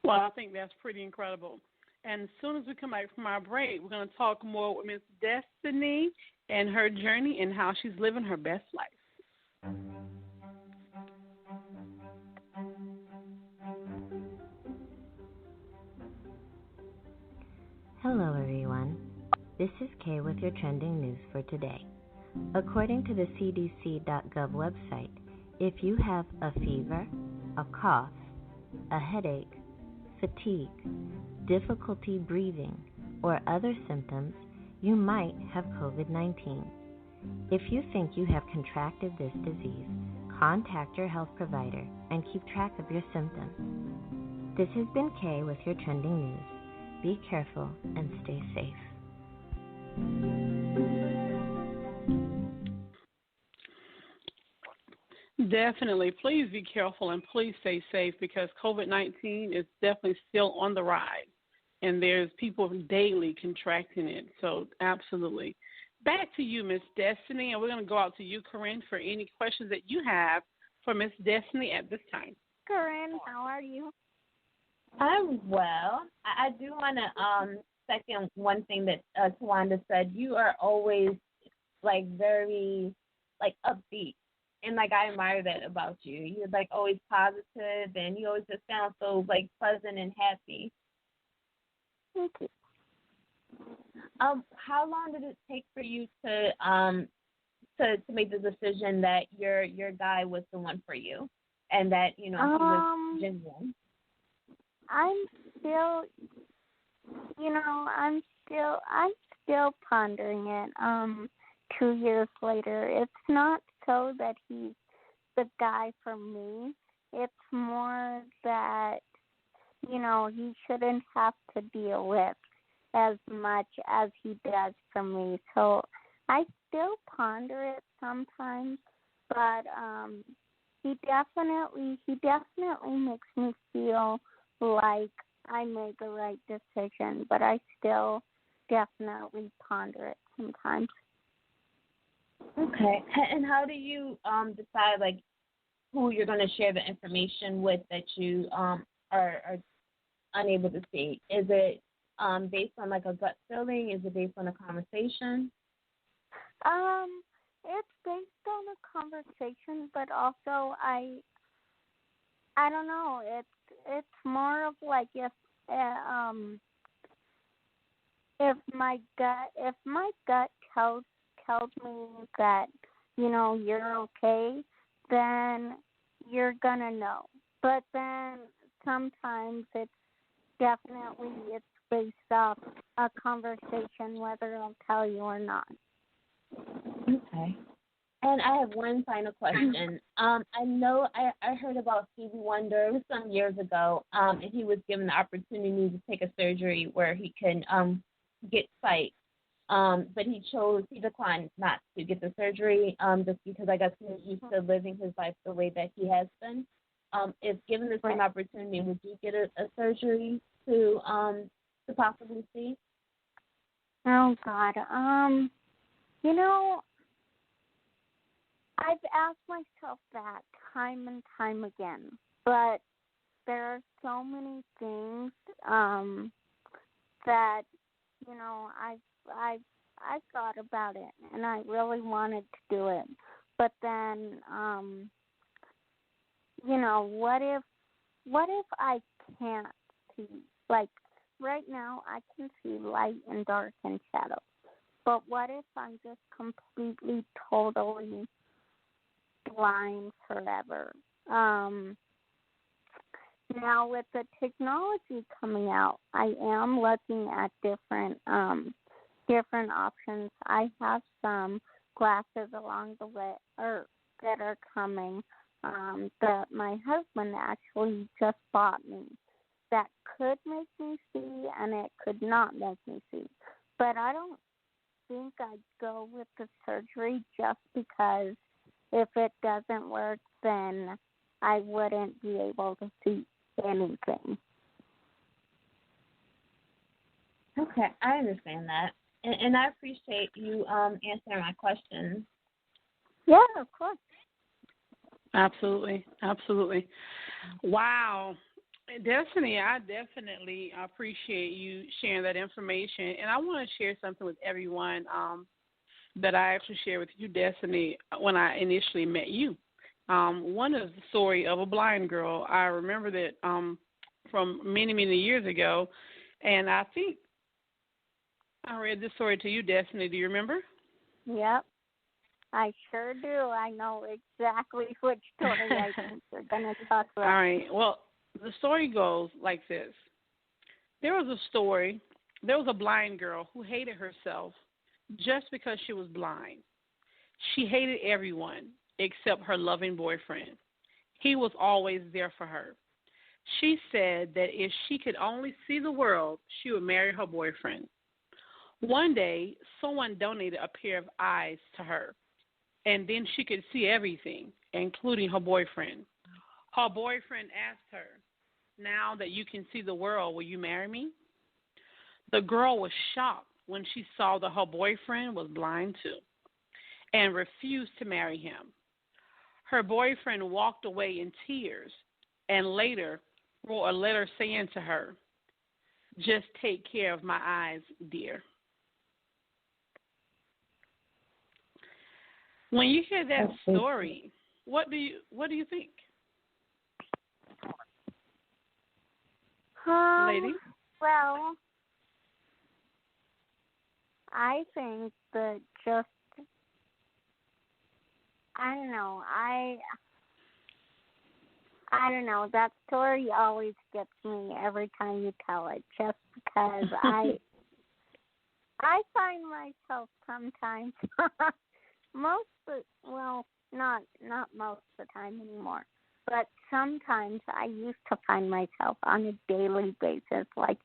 Well, I think that's pretty incredible. And as soon as we come back from our break, we're going to talk more with Miss Destinee and her journey and how she's living her best life. Hello, everyone. This is Kay with your trending news for today. According to the CDC.gov website, if you have a fever, a cough, a headache, fatigue, difficulty breathing, or other symptoms, you might have COVID-19. If you think you have contracted this disease, contact your health provider and keep track of your symptoms. This has been Kay with your trending news. Be careful and stay safe. Definitely. Please be careful and please stay safe because COVID-19 is definitely still on the rise, and there's people daily contracting it. So absolutely. Back to you, Miss Destinee, and we're going to go out to you, Corinne, for any questions that you have for Miss Destinee at this time. Corinne, how are you? I'm well. I do want to second one thing that Tawanda said. You are always very upbeat, and I admire that about you. You're always positive, and you always just sound so pleasant and happy. Thank you. How long did it take for you to make the decision that your guy was the one for you, and that he was genuine? I'm still, I'm still pondering it. 2 years later, it's not so that he's the guy for me. It's more that, he shouldn't have to deal with as much as he does for me. So I still ponder it sometimes, but he definitely makes me feel like I made the right decision, but I still definitely ponder it sometimes. Okay. And how do you decide who you're going to share the information with that you are unable to see? Is it based on a gut feeling? Is it based on a conversation? It's based on a conversation, but also I don't know. It's more of if my gut tells me that you're okay, then you're gonna know. But then sometimes it's based off a conversation whether I'll tell you or not. Okay. And I have one final question. I know I heard about Stevie Wonder some years ago, and he was given the opportunity to take a surgery where he can get sight. But he declined not to get the surgery just because I guess he was used to living his life the way that he has been. If given the same opportunity, would you get a surgery to possibly see? Oh, God. I've asked myself that time and time again, but there are so many things that I've thought about it, and I really wanted to do it. But then, what if I can't see? Right now, I can see light and dark and shadow. But what if I'm just completely, totally blind forever? Now, with the technology coming out, I am looking at different options. I have some glasses along the way, or that are coming, that my husband actually just bought me. That could make me see, and it could not make me see. But I don't think I'd go with the surgery just because if it doesn't work, then I wouldn't be able to see anything. Okay, I understand that. And I appreciate you answering my questions. Yeah, of course. Absolutely. Wow. Destiny, I definitely appreciate you sharing that information. And I want to share something with everyone that I actually shared with you, Destiny, when I initially met you. One is the story of a blind girl. I remember that from many, many years ago. And I think I read this story to you, Destiny. Do you remember? Yep, I sure do. I know exactly which story I think you're going to talk about. All right. Well, the story goes like this. There was a blind girl who hated herself just because she was blind. She hated everyone except her loving boyfriend. He was always there for her. She said that if she could only see the world, she would marry her boyfriend. One day, someone donated a pair of eyes to her, and then she could see everything, including her boyfriend. Her boyfriend asked her, "Now that you can see the world, will you marry me?" The girl was shocked when she saw that her boyfriend was blind too and refused to marry him. Her boyfriend walked away in tears and later wrote a letter saying to her, "Just take care of my eyes, dear." When you hear that story, what do you think, lady? Well, I think that just I don't know. I don't know. That story always gets me every time you tell it, just because I find myself sometimes not most of the time anymore, but sometimes I used to find myself on a daily basis, like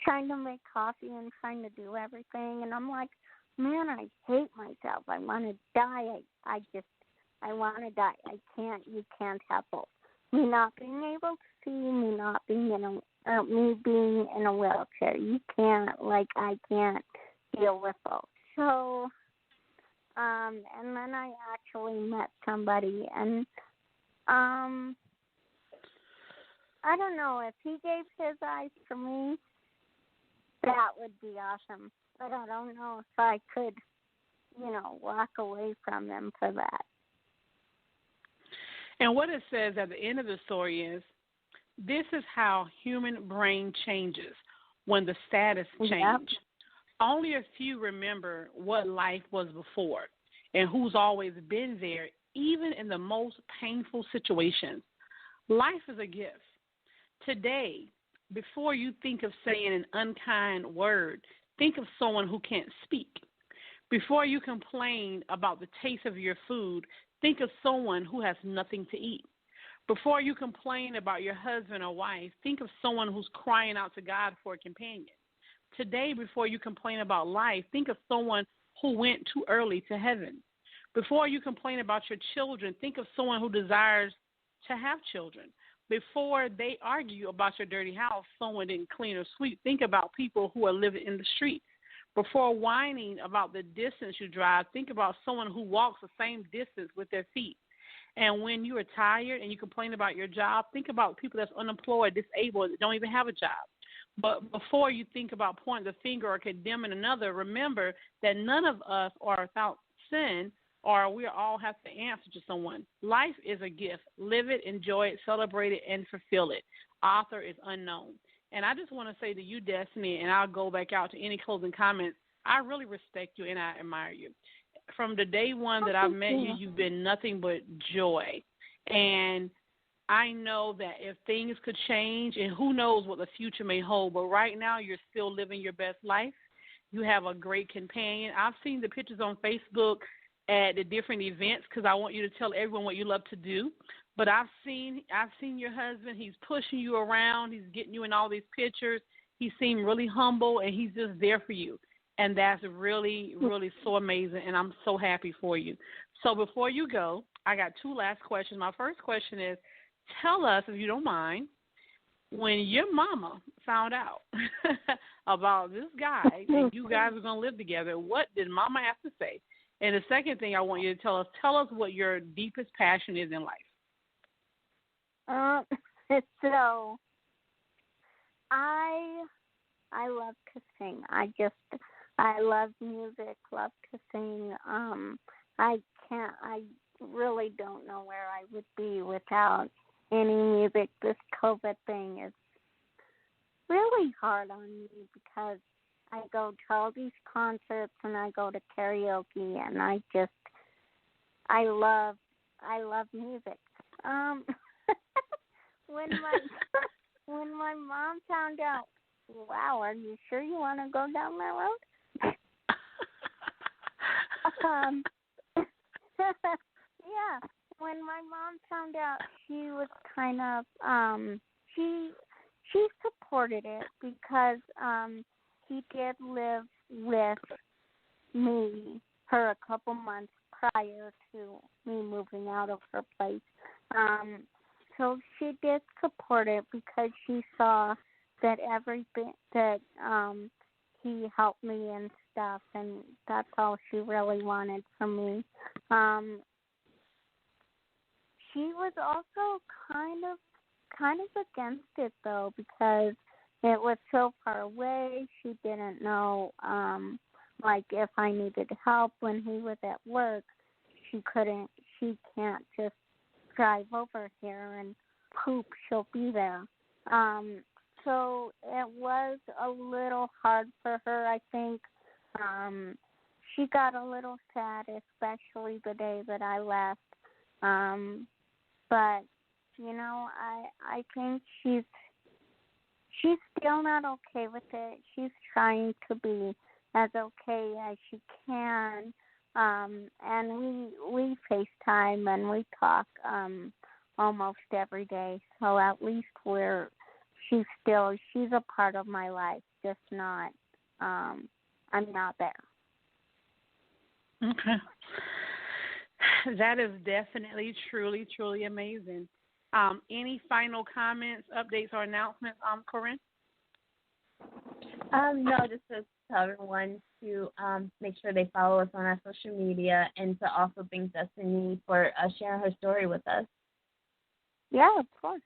trying to make coffee and trying to do everything, and I'm like, man, I hate myself. I want to die. I want to die. You can't have both. Me not being able to see, me not being me being in a wheelchair. I can't deal with both. So, and then I actually met somebody, and, I don't know, if he gave his eyes to me, that would be awesome. But I don't know if I could, walk away from them for that. And what it says at the end of the story is, this is how human brain changes when the status change. Yep. Only a few remember what life was before and who's always been there, even in the most painful situations. Life is a gift. Today, before you think of saying an unkind word, think of someone who can't speak. Before you complain about the taste of your food, think of someone who has nothing to eat. Before you complain about your husband or wife, think of someone who's crying out to God for a companion. Today, before you complain about life, think of someone who went too early to heaven. Before you complain about your children, think of someone who desires to have children. Before they argue about your dirty house, someone didn't clean or sweep. Think about people who are living in the streets. Before whining about the distance you drive, think about someone who walks the same distance with their feet. And when you are tired and you complain about your job, think about people that's unemployed, disabled, that don't even have a job. But before you think about pointing the finger or condemning another, remember that none of us are without sin, or we all have to answer to someone. Life is a gift. Live it, enjoy it, celebrate it, and fulfill it. Author is unknown. And I just want to say to you, Destiny, and I'll go back out to any closing comments, I really respect you and I admire you. From the day one that I've met you, you've been nothing but joy. And I know that if things could change, and who knows what the future may hold, but right now you're still living your best life. You have a great companion. I've seen the pictures on Facebook at the different events because I want you to tell everyone what you love to do. But I've seen your husband. He's pushing you around. He's getting you in all these pictures. He seemed really humble, and he's just there for you. And that's really, really so amazing, and I'm so happy for you. So before you go, I got two last questions. My first question is, tell us, if you don't mind, when your mama found out about this guy and you guys were going to live together, what did mama have to say? And the second thing I want you to tell us what your deepest passion is in life. So I love to sing. I love music, love to sing. I really don't know where I would be without any music. This COVID thing is really hard on me because I go to all these concerts and I go to karaoke and I love music. When my when my mom found out, wow, are you sure you want to go down that road? Yeah, when my mom found out, she was kind of she supported it because he did live with me for a couple months prior to me moving out of her place. So she did support it because she saw that everything that he helped me and stuff, and that's all she really wanted from me. She was also kind of against it though because it was so far away. She didn't know like if I needed help when he was at work. She can't just drive over here and poop. She'll be there. So it was a little hard for her, I think. She got a little sad, especially the day that I left. But I think she's still not okay with it. She's trying to be as okay as she can. And we FaceTime and we talk almost every day. So at least she's a part of my life, just not I'm not there. Okay. That is definitely, truly, truly amazing. Any final comments, updates, or announcements, Corinne? No, just to tell everyone to make sure they follow us on our social media and to also thank Destinee for sharing her story with us. Yeah, of course.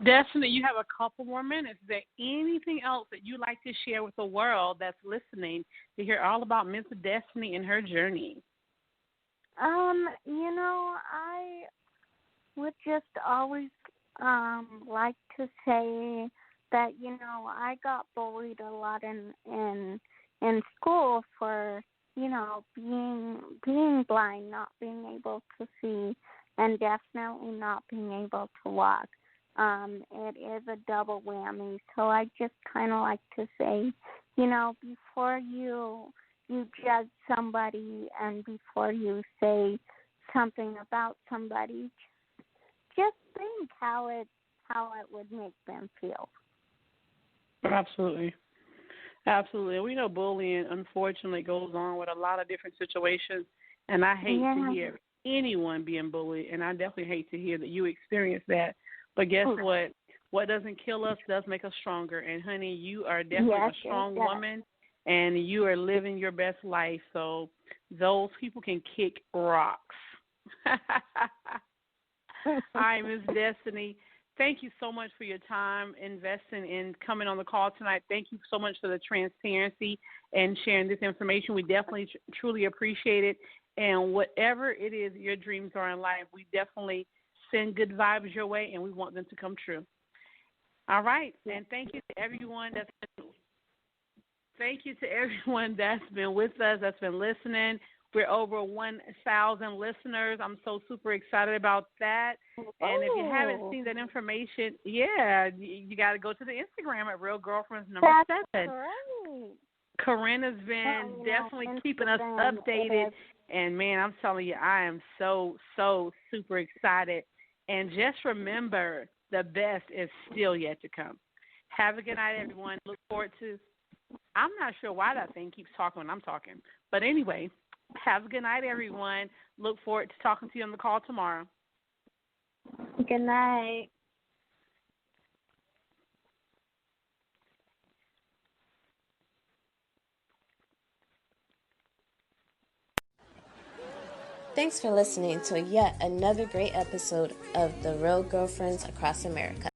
Destinee, you have a couple more minutes. Is there anything else that you'd like to share with the world that's listening to hear all about Miss Destinee and her journey? I would just always like to say that, I got bullied a lot in school for, being blind, not being able to see, and definitely not being able to walk. It is a double whammy. So I just kind of like to say, before you judge somebody and before you say something about somebody, just think how it would make them feel. Absolutely. Absolutely. We know bullying, unfortunately, goes on with a lot of different situations, and I hate to hear anyone being bullied, and I definitely hate to hear that you experienced that. But guess what? What doesn't kill us does make us stronger. And, honey, you are definitely a strong woman, and you are living your best life. So those people can kick rocks. All right, Ms. Destinee, thank you so much for your time investing in coming on the call tonight. Thank you so much for the transparency and sharing this information. We definitely truly appreciate it. And whatever it is your dreams are in life, we definitely send good vibes your way, and we want them to come true. All right, and thank you to everyone that's been with us, that's been listening. We're over 1,000 listeners. I'm so super excited about that. And if you haven't seen that information, you got to go to the Instagram at Real Girlfriends number 7. Great. Corinne has been definitely keeping us updated. And, man, I'm telling you, I am so, so super excited. And just remember, the best is still yet to come. Have a good night, everyone. Look forward to – I'm not sure why that thing keeps talking when I'm talking. But anyway, have a good night, everyone. Look forward to talking to you on the call tomorrow. Good night. Thanks for listening to yet another great episode of The Real Girlfriends Across America.